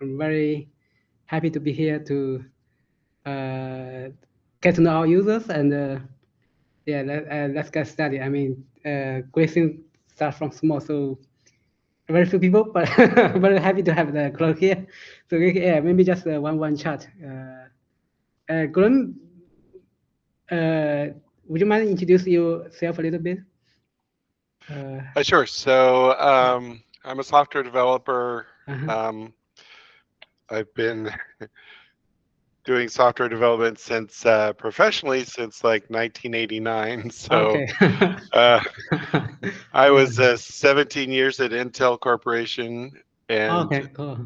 I'm very happy to be here to get to know our users and yeah, let's get started. I mean, great things start from small, so very few people, but very happy to have the crowd here. So yeah, maybe just one chat. Glenn, would you mind introduce yourself a little bit? Sure. So I'm a software developer. I've been doing software development since professionally since like 1989. So Okay. I Yeah. was 17 years at Intel Corporation, and Okay, cool.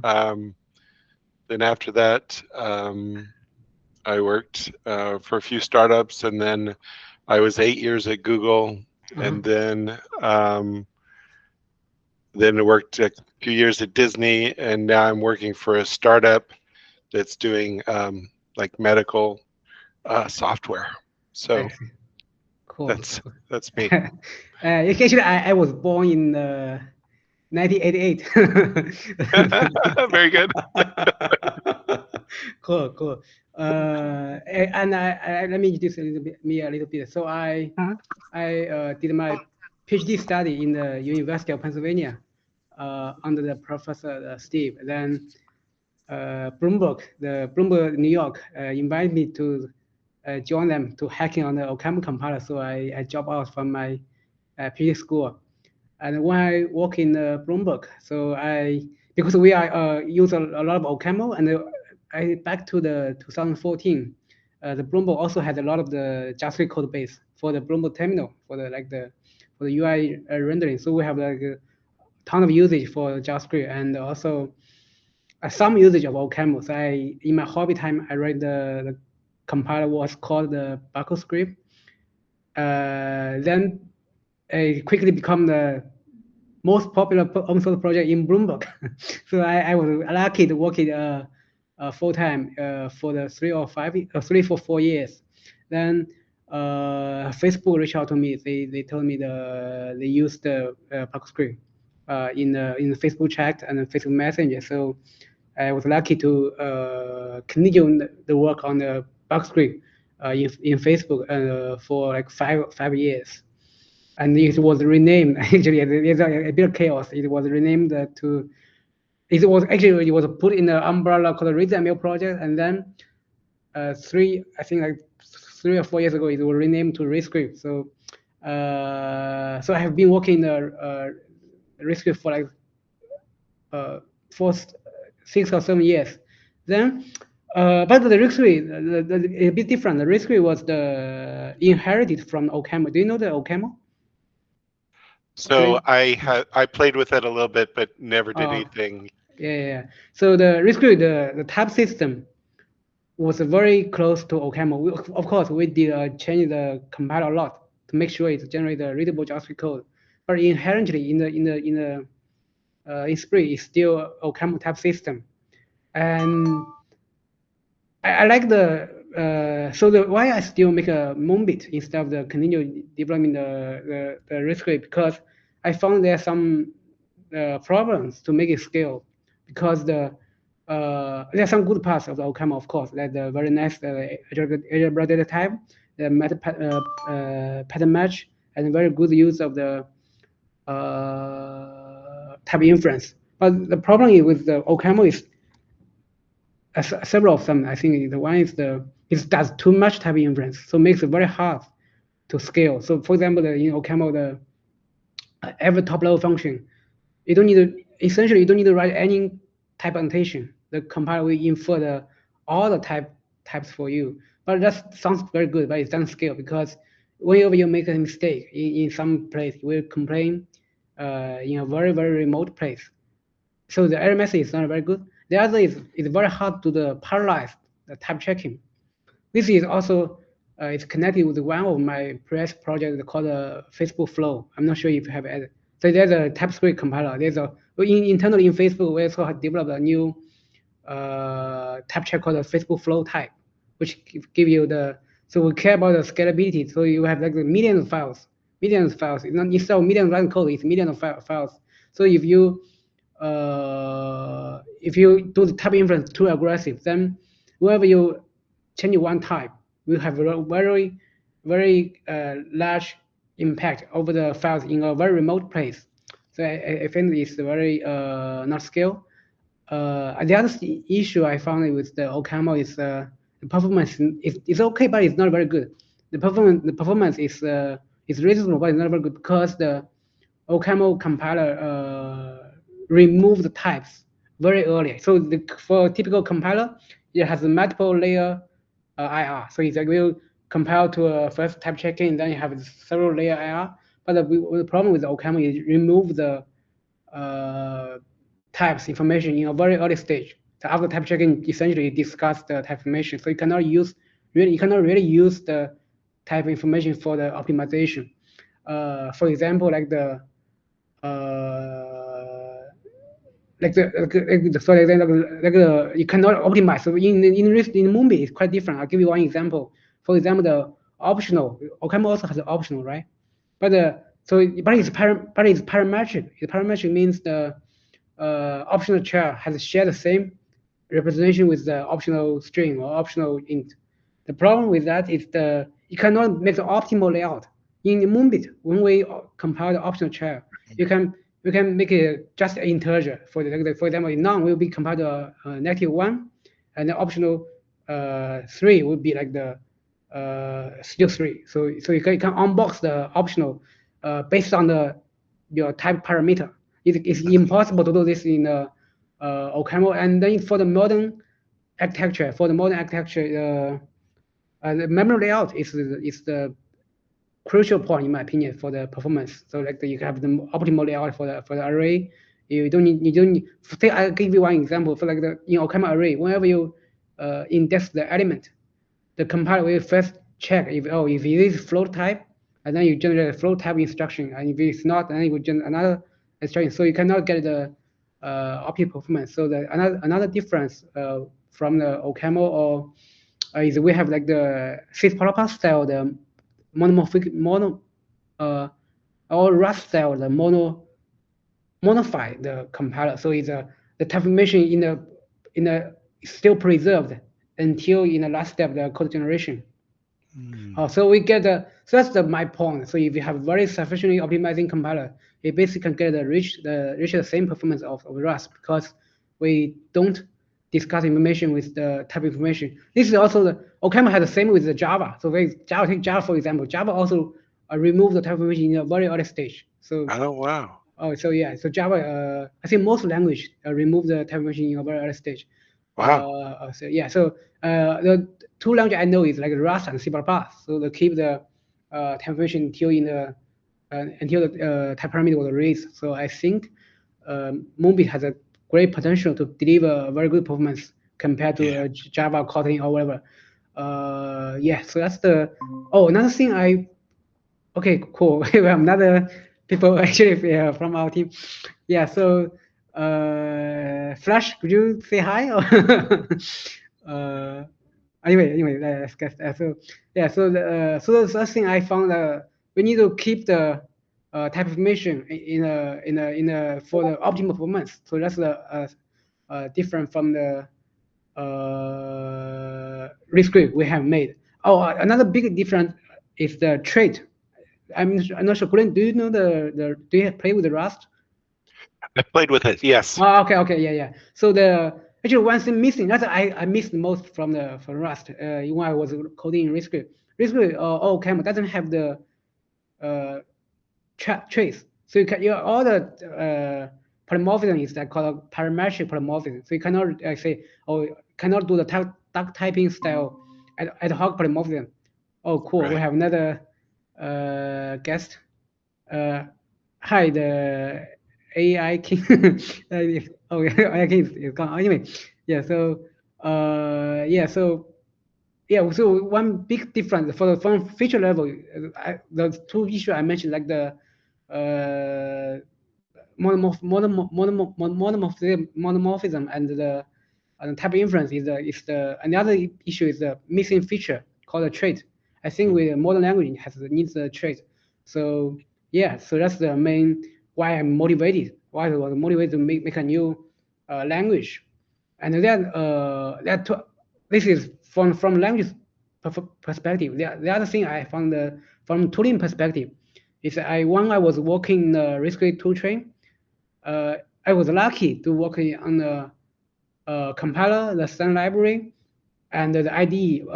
then after that, I worked for a few startups, and then I was 8 years at Google, and then I worked a few years at Disney, and now I'm working for a startup that's doing like medical software. So Cool. that's me. Actually, I was born in 1988. Very good. Cool, cool. And let me introduce me a little bit. So I did my PhD study in the University of Pennsylvania under the Professor Steve. Then Bloomberg New York invited me to join them to hacking on the OCaml compiler. So I dropped out from my PhD school. And when I work in Bloomberg, so because we are use a lot of OCaml, and I back to the 2014, the Bloomberg also had a lot of the JavaScript code base for the Bloomberg terminal for the UI rendering. So we have like a ton of usage for JavaScript and also some usage of OCaml. So in my hobby time, I write the compiler was called the Buckle script. Then it quickly become the most popular open source project in Bloomberg. So I was lucky to work it full time for the 3 or 4 years. Then Facebook reached out to me. They told me they used the Buckle script in the Facebook chat and the Facebook Messenger. So I was lucky to continue the work on the bug script in Facebook for like five years. And it was renamed, actually, it's a bit of chaos. It was renamed it was put in the umbrella called the ReadML project. And then I think like 3 or 4 years ago, it was renamed to ReadScript. So I have been working in the ReadScript for like for 6 or 7 years. Then, but the ReadScript, a bit different. The ReadScript was inherited from OCaml. Do you know the OCaml? So I played with it a little bit, but never did anything. Yeah. So the ReadScript, the type system was very close to OCaml. Of course, we did change the compiler a lot to make sure it generates a readable JavaScript code. But inherently in Spring, it's still OCaml type system. And I like why I still make a MoonBit instead of the continue developing the ReadScript, because I found there are some problems to make it scale, because there are some good parts of the OCaml, of course, like the very nice algebra data type, the meta pattern match, and very good use of the type inference. But the problem with the OCaml is several of them. I think the one is it does too much type inference, so it makes it very hard to scale. So for example, in OCaml, every top level function, you don't need to write any type annotation. The compiler will infer all the types for you. But that sounds very good, but it doesn't scale, because whenever you make a mistake in some place, you will complain in a very, very remote place. So the error message is not very good. The other is it's very hard to parallelize the type checking. This is also it's connected with one of my previous projects called Facebook Flow. I'm not sure if you have it. So there's a TypeScript compiler. Internally in Facebook, we also have developed a new type check called the Facebook Flow type, which give you so we care about the scalability. So you have like millions of files. It's not instead of millions of line code, it's millions of files. So if if you do the type inference too aggressive, then whenever you change one type, will have a very large impact over the files in a very remote place. So I think it's very not scale. The other issue I found with the OCaml is the performance is okay, but it's not very good. The performance is reasonable, but it's not very good because the OCaml compiler remove the types very early. So for a typical compiler, it has a multiple layer IR. So it will compile to a first type checking, then you have several layer IR. But the problem with OCaml is remove the types information in a very early stage. So after type checking, essentially discuss the type information. So you cannot really use the type information for the optimization. For example, like the for example, you cannot optimize. So in MoonBit, it's quite different. I'll give you one example. For example, the optional. OCaml also has an optional, right? But it's parametric. The parametric means the optional char has shared the same representation with the optional string or optional int. The problem with that is you cannot make the optimal layout. In MoonBit, when we compile the optional char, you can make it just an integer. For example, none will be compiled to -1, and the optional 3 would be like the still 3. So you can unbox the optional based on your type parameter. It's impossible to do this in OCaml. And then for the modern architecture, the memory layout is the crucial point in my opinion for the performance. So like you have the optimal layout for the array. You don't need. I'll give you one example. For like in OCaml array, whenever you index the element, the compiler will first check if it is float type, and then you generate a float type instruction, and if it's not, then you will generate another instruction. So you cannot get the optimal performance. So another difference from the OCaml or is we have like the sys style, the monomorphic or Rust style, the monify the compiler. So it's the type information in the still preserved until in the last step the code generation. So we get so that's my point. So if you have very sufficiently optimizing compiler, it basically can get reach the same performance of Rust because we don't discuss information with the type information. This is also the OCaml has the same with the Java. So take Java for example. Java also remove the type information in a very early stage. So wow. So yeah, so Java I think most language remove the type information in a very early stage. Wow. So yeah, so the two languages I know is like Rust and C++. So they keep the type information until the type parameter was released. So I think MoonBit has a great potential to deliver very good performance compared to Java, Kotlin, or whatever. Yeah, so that's another thing okay, cool. We have another people actually from our team. Yeah, so Flash, could you say hi? Anyway, let's get so yeah. So the first thing I found we need to keep the type information in for the optimal performance. So that's different from the rescript we have made. Another big difference is the trait. I'm not sure. Colin, do you know do you play with the Rust? I played with it, yes. Okay, yeah. So actually one thing missing that I missed most from Rust when I was coding in rescript. Rescript OCaml doesn't have the trace. So all the polymorphism is called parametric polymorphism. So you cannot cannot do the duck typing style ad hoc polymorphism. Oh, cool. Right. We have another guest. Hi, the AI king. AI king is gone. Anyway, yeah. So So one big difference from feature level, the two issues I mentioned, like the monomorphism and the type inference and the other issue is the missing feature called a trait. I think with modern language needs a trait. So yeah, so that's the main why I was motivated to make a new language. And then this is from language perspective. The other thing I found from tooling perspective is when I was working in the RISC tool chain, I was lucky to work on the compiler, the standard library, and the IDE,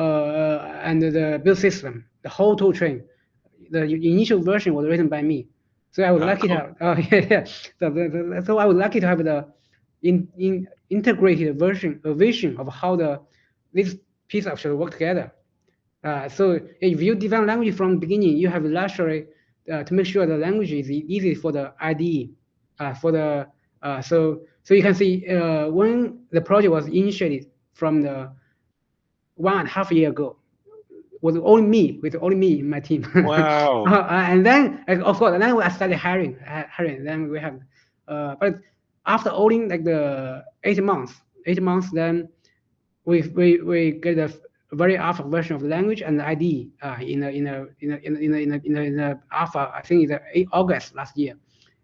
and the build system, the whole tool chain. The initial version was written by me, so I was lucky to have. Yeah. So I was lucky to have the integrated vision of how this piece of should work together. So if you define language from the beginning, you have luxury to make sure the language is easy for the IDE. So you can see when the project was initiated from the 1.5 year ago, was only me in my team. Wow. And then of course, and then I started hiring. Then we have, but after only like the 8 months, then we get a very alpha version of the language and the IDE in a alpha. I think it's August last year.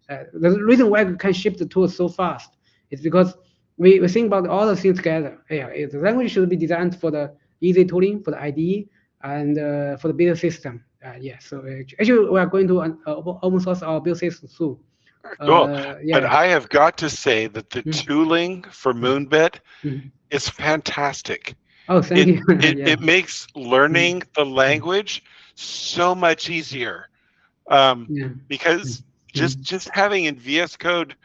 The reason why we can ship the tools so fast is because we think about all the things together. Yeah, the language should be designed for the easy tooling, for the IDE, and for the build system. Yeah, so actually we are going to open source our build system soon. Cool. Yeah. But I have got to say that the tooling for MoonBit is fantastic. Oh, thank you. It makes learning the language so much easier, because just having in VS Code,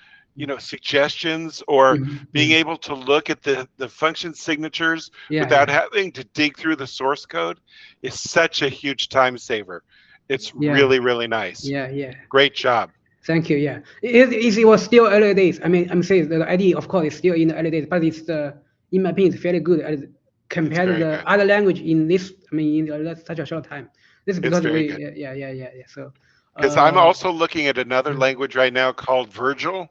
suggestions, or being able to look at the function signatures without having to dig through the source code is such a huge time saver. It's really, really nice. Yeah. Great job. Thank you. Yeah, it was still early days. I mean, I'm saying the idea, of course, is still in the early days, but it's in my opinion, it's fairly good compared to the other language in this. I mean, in such a short time. This is because yeah. So because I'm also looking at another language right now called Virgil,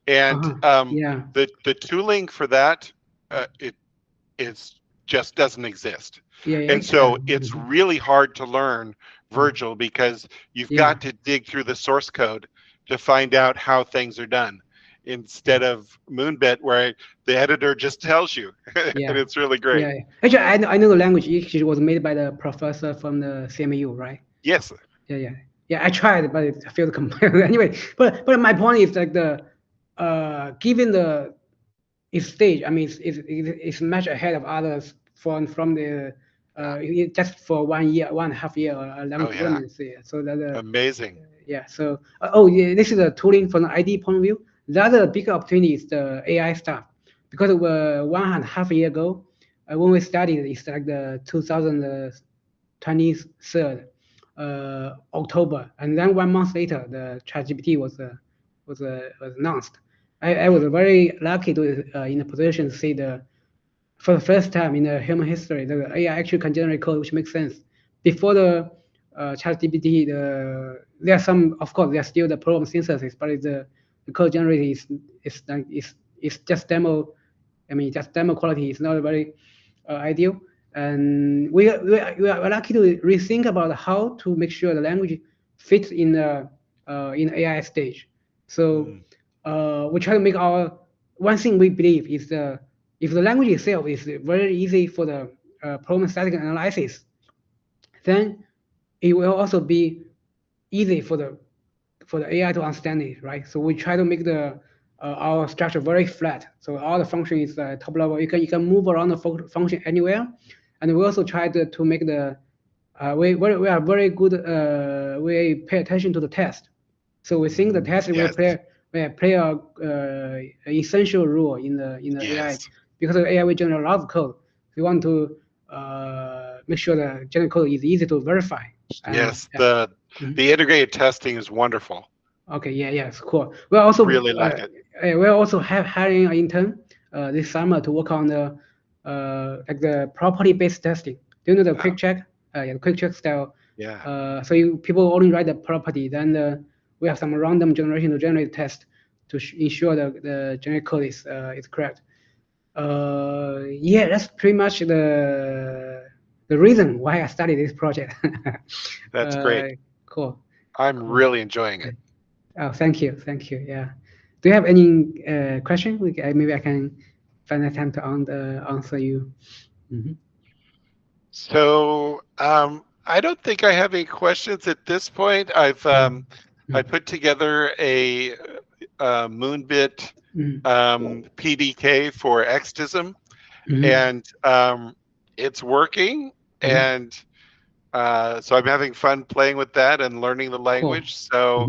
and the tooling for that it just doesn't exist. And so it's really hard to learn Virgil because you've got to dig through the source code to find out how things are done, instead of MoonBit where the editor just tells you. And it's really great. Yeah. Actually, I know the language actually was made by the professor from the CMU, right? Yes. Yeah. I tried, but I failed to compile. Anyway, but my point is like given the stage, I mean, it's much ahead of others from the just for 1 year, 1.5 year language development. So that amazing. Yeah. So this is a tooling from the ID point of view. The other big opportunity is the AI stuff, because 1.5 year ago when we started, it's like the 2023 October, and then 1 month later the ChatGPT was announced. I was very lucky to in a position to see for the first time in the human history, the AI actually can generate code which makes sense. Before the ChatGPT, there are some, of course, there's still the problem synthesis, but the code generating is just demo. I mean, just demo quality is not very ideal, and we are lucky to rethink about how to make sure the language fits in AI stage. So we try to make one thing we believe is if the language itself is very easy for the problem static analysis, then it will also be easy for the AI to understand it, right? So we try to make our structure very flat. So all the function is top level. You can move around the function anywhere, and we also try to make we are very good. We pay attention to the test. So we think the test will play a essential role in the AI, because the AI will generate a lot of code. We want to make sure the general code is easy to verify. The integrated testing is wonderful. Okay, it's cool. We also really like it. We also have hiring an intern this summer to work on the property-based testing. Do you know the quick check? The quick check style. Yeah. So people only write the property, then we have some random generation to generate test to ensure the generic code is correct. That's pretty much the reason why I started this project. That's great. Cool. I'm really enjoying it. Oh, thank you. Yeah. Do you have any question? Maybe I can find the time to answer you. So I don't think I have any questions at this point. I put together a MoonBit PDK for Extism, and it's working. And so I'm having fun playing with that and learning the language. So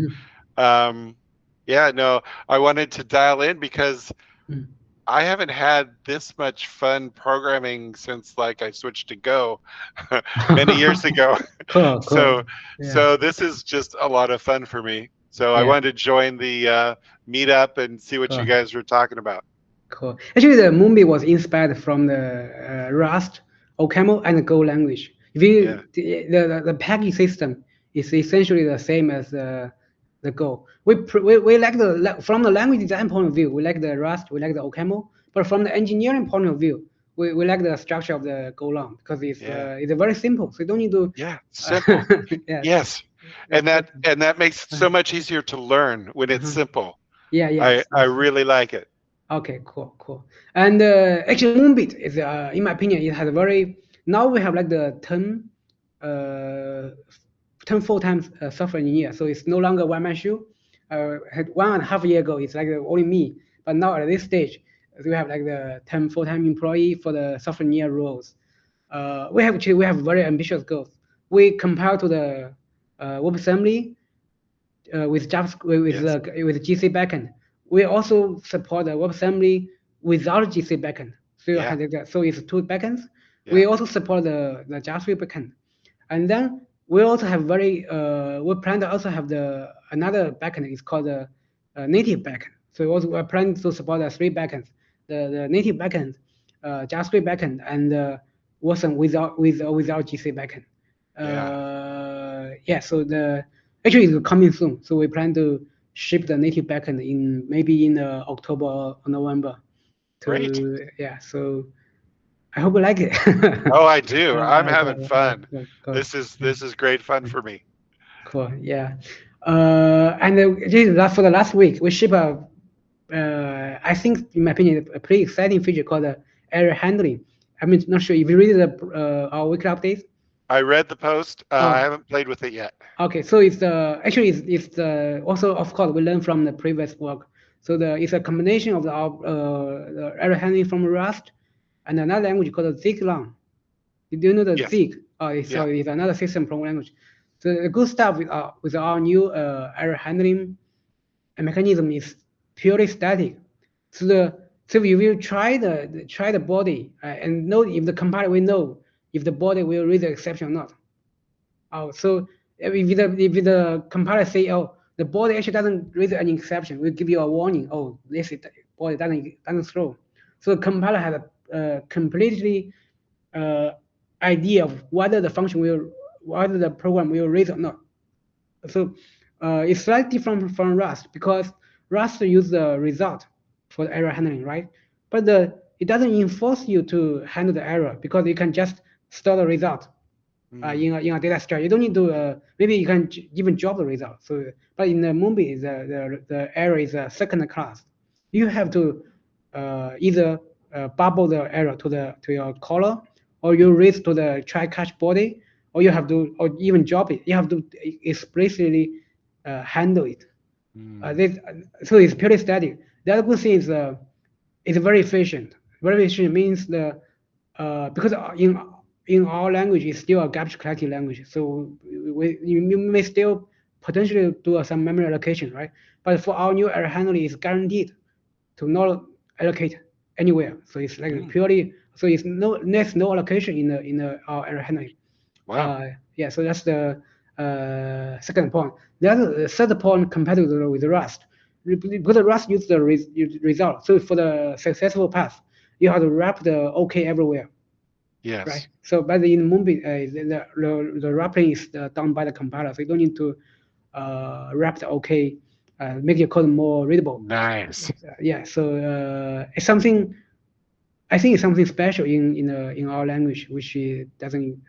yeah, no, I wanted to dial in because I haven't had this much fun programming since like I switched to Go many years ago. So this is just a lot of fun for me. So I wanted to join the meetup and see what you guys were talking about. Cool. Actually, the MoonBit was inspired from the Rust, OCaml, and the Go language. If you the package system is essentially the same as the Go. We like from the language design point of view, we like the Rust, we like the OCaml, but from the engineering point of view, we like the structure of the Golang because it's very simple. So you don't need to simple. Yes, and that makes it so much easier to learn when it's simple. I really like it. Okay, cool. And actually, MoonBit is, in my opinion, it has a very, now we have like the 10 full-time software engineer, so it's no longer one-man show. Had 1.5 years ago, it's like only me, but now at this stage, we have like the 10 full-time employee for the software engineer roles. We have very ambitious goals. We compare to the WebAssembly with JavaScript with GC backend. We also support the WebAssembly without GC backend. So it's 2 backends. We also support the JavaScript backend, and then we also have we plan to also have another backend. It's called the native backend. So we're planning to support the 3 backends: the native backend, JavaScript backend, and wasn't without GC backend. So actually it's coming soon. So we plan to ship the native backend maybe in October or November. Great. So I hope you like it. Oh, I do. I'm having fun. This is great fun for me. Cool. Yeah. And for the last week, we ship I think, in my opinion, a pretty exciting feature called error handling. I'm not sure if you read our weekly updates. I read the post. I haven't played with it yet. Okay, so it's also, of course, we learned from the previous work. So it's a combination of the error handling from Rust and another language called Ziglang. Do you know the Zig? It's another system programming language. So the good stuff with our new error handling mechanism is purely static. So if you try the body and know if the compiler will know if the body will read the exception or not. So if the compiler say, the body actually doesn't read any exception, we'll give you a warning. This body doesn't throw. So the compiler has a completely idea of whether the program will read or not. So it's slightly different from Rust because Rust uses the result for the error handling, right? But it doesn't enforce you to handle the error because you can just store the result in a data structure. You don't need to. Maybe you can even drop the result. So, but in the MoonBit, the error is a second class. You have to either bubble the error to your caller, or you raise to the try catch body, or even drop it. You have to explicitly handle it. So it's purely static. The other good thing is it's very efficient. Very efficient means because in our language it's still a garbage collecting language, so you may still potentially do some memory allocation, right? But for our new error handling, it's guaranteed to not allocate anywhere. So it's like purely. So there's no allocation in our error handling. Wow. So that's the second point. The third point compared with Rust, because Rust uses the result. So for the successful path, you have to wrap the OK everywhere. Yes. Right. So by in MoonBit, the wrapping is done by the compiler, so you don't need to wrap the OK, make your code more readable. Nice. So it's something. I think it's something special in our language, which doesn't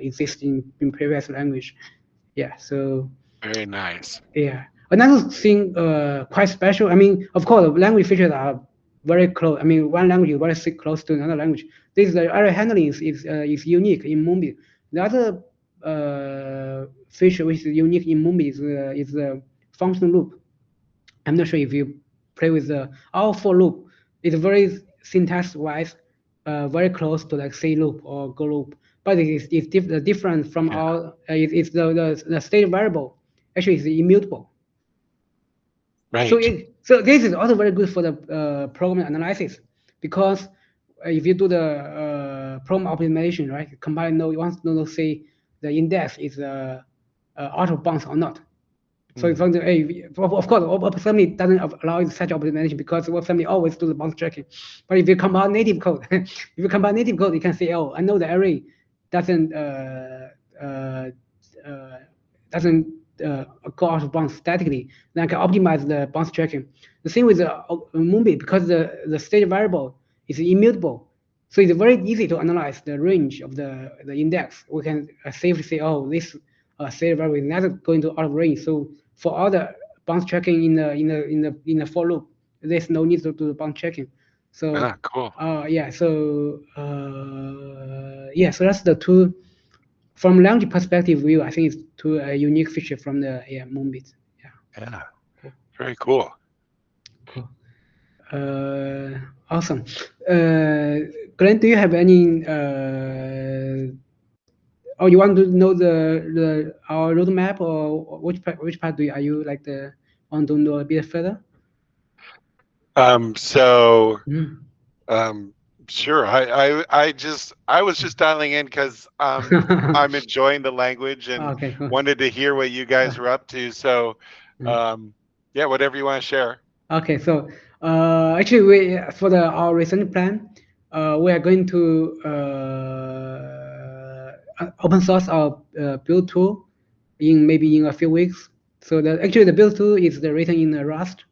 exist in previous language. So very nice. Another thing quite special. I mean, of course, language features are very close. I mean, one language is very close to another language. This the error handling is unique in MoonBit. The other feature which is unique in MoonBit is the function loop. I'm not sure if you play with the all for loop. It's very syntax wise, very close to like C loop or Go loop, but it's different from all. It's the state variable. Actually, it's immutable. Right. So this is also very good for the program analysis, because if you do the program optimization, right, compile node, you want to know say the index is out of bounds or not. So it's from the of course, WebAssembly doesn't allow such optimization because WebAssembly always do the bounce checking. But if you compile native code, you can say, oh, I know the array doesn't go out of bounds statically. Then I can optimize the bounce checking. The same with the MoonBit, because the state variable is immutable. So it's very easy to analyze the range of the index. We can safely say, oh, this state variable is not going to out of range. So for all the bounce checking in the for loop, there's no need to do the bounce checking. So cool. So that's the two. From language perspective view, I think it's two unique feature from the MoonBit. Yeah. Cool. Very cool. Cool. Awesome. Glenn, do you have any? Oh, you want to know our roadmap, or which part are you like want to know a bit further? Sure. I was just dialing in because I'm enjoying the language and cool. wanted to hear what you guys were up to. So, yeah, whatever you want to share. Okay, so actually, for our recent plan, we are going to open source our build tool maybe in a few weeks. So actually the build tool is written in Rust.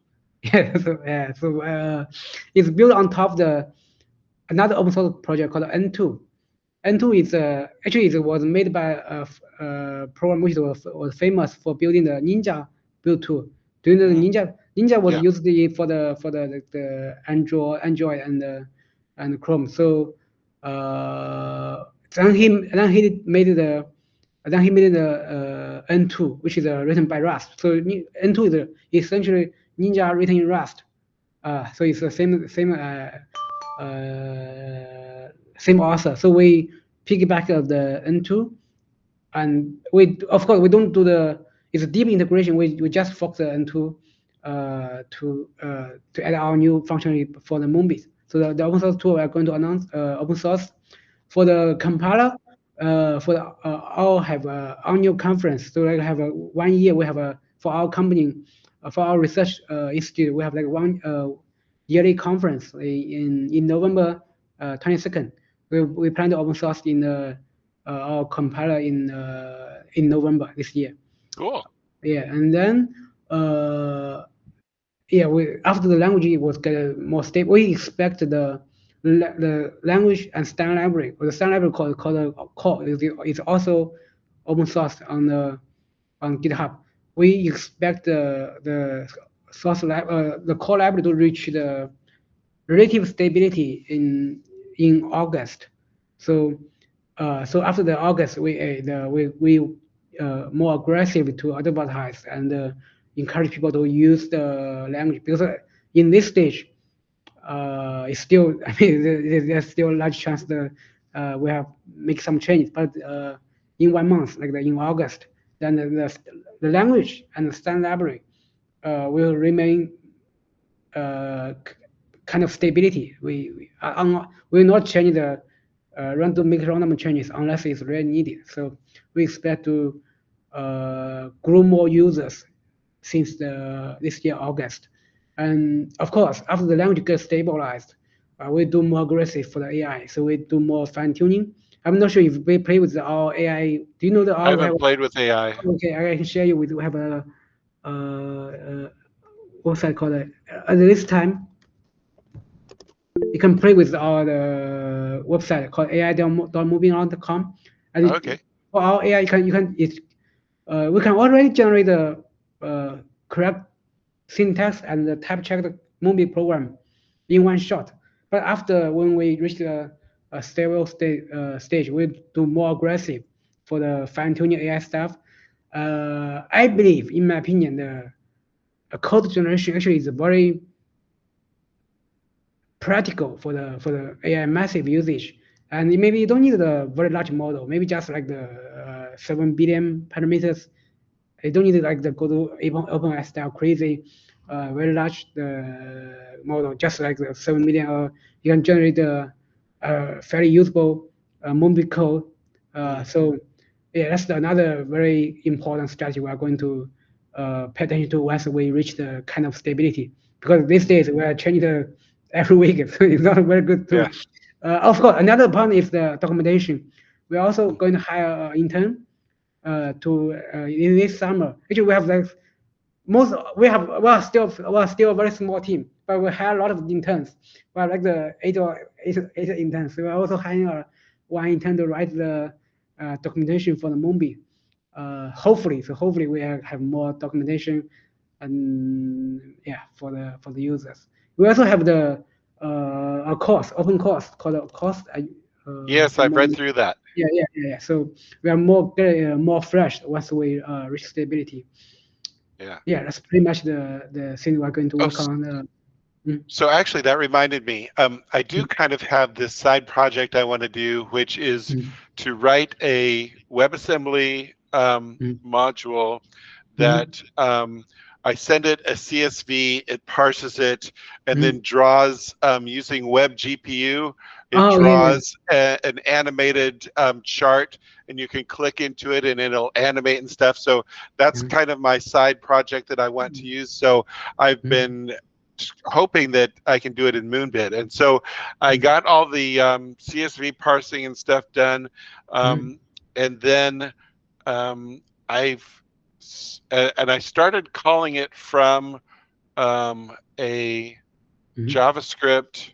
So it's built on top of another open source project called N2. N2 is actually it was made by a program which was famous for building the Ninja build tool. Do you know the Ninja? Ninja was used for the Android and Chrome. So then he made the N2, which is written by Rust. So N2 is essentially Ninja written in Rust. So it's the same author. So we piggyback the N2, and of course we don't do it's a deep integration. We just focus the N2 to add our new functionality for the MoonBit. So the open source tool we are going to announce open source. For the compiler, for our have annual conference. So like have 1 year we have for our company, for our research institute, we have like one yearly conference in November 22nd. We plan to open source in our compiler in November this year. Cool. Yeah, and then after the language was get more stable, we expect the language and standard library, or the standard library called is also open source on GitHub. We expect the source the core library to reach the relative stability in August. So after the August, we more aggressive to advertise and encourage people to use the language, because in this stage, it's still, I mean, there's still a large chance that we have make some changes. But in 1 month, like in August, then the language and the standard library will remain kind of stability. We will not change the random changes unless it's really needed. So we expect to grow more users since this year August. And of course, after the language gets stabilized, we do more aggressive for the AI. So we do more fine tuning. I'm not sure if we play with our AI. Do you know the? I haven't played with AI. Okay, I can share you with. We have a what's that called? At this time, you can play with our website called ai.moving.com. And okay. For our AI, we can already generate the correct syntax and the type check the MoonBit program in one shot. But after when we reach a stable stage, we do more aggressive for the fine-tuning AI stuff. I believe, in my opinion, the code generation actually is very practical for the AI massive usage. And maybe you don't need a very large model, maybe just like the 7 billion parameters. You don't need like the go to OpenAI style crazy, very large model, just like the 7 million. Or you can generate a fairly usable MoonBit code. So yeah, that's another very important strategy we are going to pay attention to once we reach the kind of stability. Because these days we are changing every week, so it's not very good too. Of course, another point is the documentation. We're also going to hire an intern in this summer. Actually, we have like we're still a very small team, but we hire a lot of interns. We have like the eight interns. So we're also hiring one intern to write the documentation for the MoonBit. Hopefully we have more documentation, and yeah, for the users. We also have the a course, open course called a course. Yes, I've read through that. Yeah. So we are more fresh once we reach stability. Yeah, that's pretty much the thing we're going to work on. So actually, that reminded me. I do kind of have this side project I want to do, which is to write a WebAssembly module that I send it a CSV, it parses it, and then draws using Web GPU. It draws an animated chart, and you can click into it, and it'll animate and stuff. So that's kind of my side project that I want to use. So I've been hoping that I can do it in MoonBit, and so I got all the CSV parsing and stuff done, and then I started calling it from a JavaScript.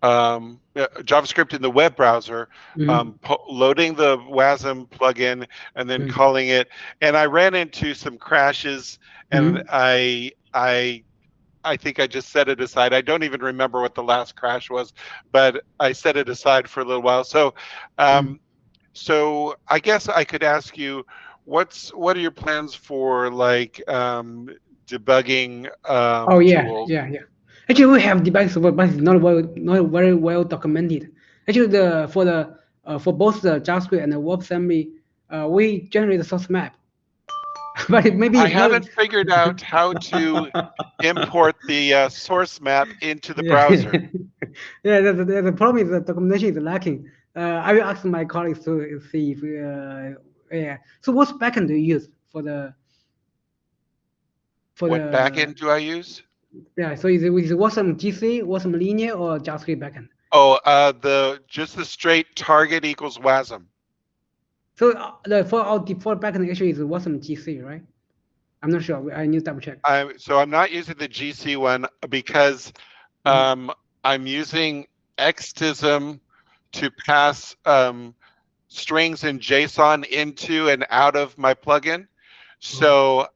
JavaScript in the web browser, loading the WASM plugin, and then calling it. And I ran into some crashes, and I think I just set it aside. I don't even remember what the last crash was, but I set it aside for a little while. So, so I guess I could ask you, what are your plans for like debugging tools? Yeah. Actually, we have debugging support, but it's not very well documented. Actually, for both the JavaScript and the WebAssembly, we generate the source map. But maybe I haven't figured out how to import the source map into the browser. Yeah, the problem is the documentation is lacking. I will ask my colleagues to see if yeah. So what backend do you use for the what backend do I use? Yeah, so is it WASM GC, WASM linear, or JavaScript backend? Oh, just the straight target equals WASM. So for our default backend actually is WASM GC, right? I'm not sure. I need to double check. So I'm not using the GC one because I'm using XTism to pass strings in JSON into and out of my plugin. So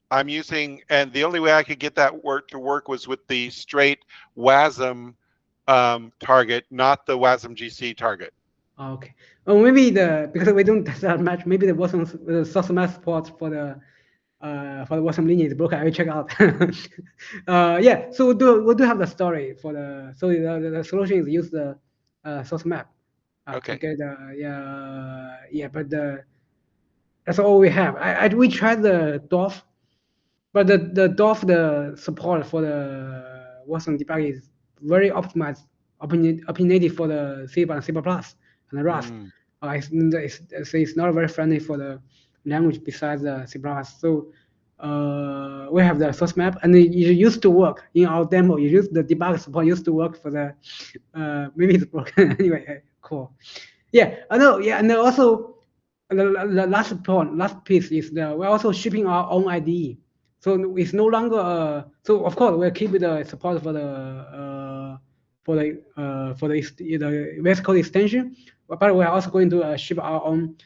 I'm using, and the only way I could get that to work was with the straight WASM target, not the WASM GC target. Okay. Well, maybe because we don't test that much, maybe the source map support for the WASM linear is broken. I will check out. Yeah. So we do have the story for the solution is use the source map. Okay. To get but that's all we have. We tried the DOF, but the support for the WASM debug is very optimized, opinionated for the C and C++ and the Rust. It's not very friendly for the language besides the C++. So we have the source map, and it used to work in our demo. The debug support used to work for the maybe it's broken anyway. Cool. Yeah, I know. Yeah, and then also the last piece is we're also shipping our own IDE. So it's no longer so of course we'll keep the support for the VS Code extension, but we're also going to ship our own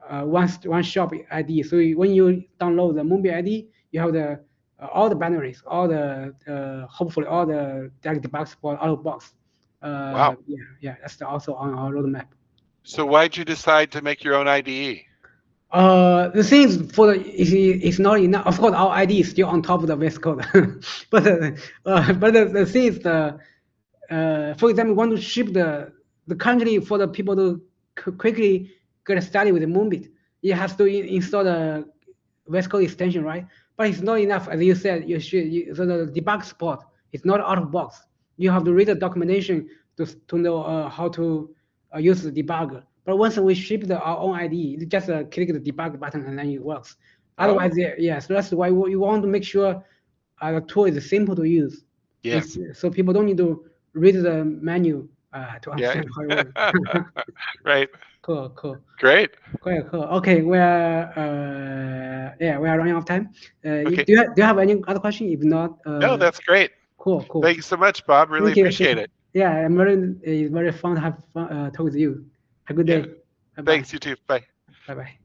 one shop ID. So when you download the MoonBit ID, you have the all the binaries, all the hopefully all the direct debug support out of box. Wow. Yeah, that's also on our roadmap. So why'd you decide to make your own IDE? The things for the it's not enough. Of course, our ID is still on top of the VS Code, but the thing is for example, we want to ship the currently for the people to quickly get started with the MoonBit. You have to install the VS Code extension, right? But it's not enough, as you said. So the debug support is not out of box. You have to read the documentation to know how to use the debugger. But once we ship our own IDE, you just click the debug button and then it works. Otherwise, so that's why we want to make sure the tool is simple to use. Yes. So people don't need to read the menu to understand how it works. Right. Cool. Great. Cool. Okay, we are running out of time. Okay. Do you have any other question? If not, no, that's great. Cool. Thank you so much, Bob. Really appreciate it. Yeah, I'm very fun to have talk with you. Have a good day. Yeah. Thanks, you too. Bye. Bye.